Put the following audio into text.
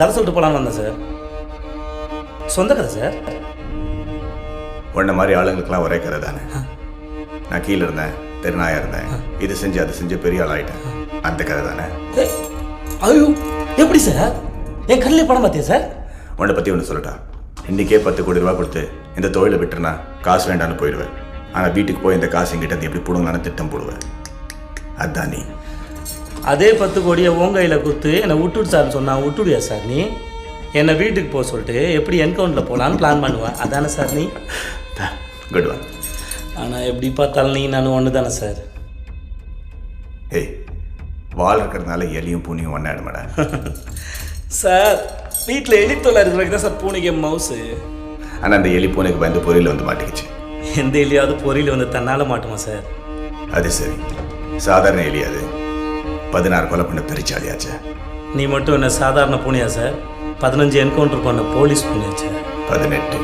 கதை சொல்லிட்டு போலான்னு வந்தேன் சார். சொந்த கதை சார். உன்ன மாதிரி ஆளுங்களுக்கெல்லாம் ஒரே கதை தானே. நான் கீழே இருந்தேன், தெருநாயா இருந்தேன், இது செஞ்சு அது செஞ்சு பெரிய ஆள் ஆகிட்டேன். அந்த கதை தானே. ஐயோ எப்படி சார்? என் கண்ணிலே படம் பார்த்தியா சார்? உன்னை பற்றி ஒன்று சொல்லட்டா. இன்றைக்கே 10 கோடி ரூபா கொடுத்து இந்த தொழிலை விட்டுருனா காசு வேண்டான்னு போயிடுவேன். ஆனால் வீட்டுக்கு போய் இந்த காசு எங்கிட்ட எப்படி போடுங்களான்னு திட்டம் போடுவேன். அதுதான் நீ. அதே 10 கோடியை உன் கையில் கொடுத்து என்னை விட்டுடு சார்னு சொன்னா விட்டுடுயா சார் நீ? என்னை வீட்டுக்கு போக சொல்லிட்டு எப்படி என்கவுண்டில் போகலான்னு பிளான் பண்ணுவேன். அதானே சார் நீ? Good one. ஆனால் எப்படி பார்த்தாலும் நீ நானும் ஒன்று தானே சார்? ஏய், வால் இருக்கிறதுனால எலியும் பூனையும் ஒன்றாயிடுமாடா. சார் வீட்டில் எலி தொல்லை இருக்கிறதுக்கு தான் சார் பூனைக்கு மவுஸு. ஆனால் அந்த எலி பூனைக்கு பயந்து பொரியல் வந்து மாட்டிக்கிச்சு. எந்த எலியாவது பொரியல் வந்து தன்னால் மாட்டுமா சார்? அது சரி, சாதாரண எலி அது 16 கொலை பண்ண பெரிச்சாலியாச்சு. நீ மட்டும் என்ன சாதாரண பூனையா சார்? 15 என்கவுண்டர் பண்ண போலீஸ் பூனையா சார்? 18.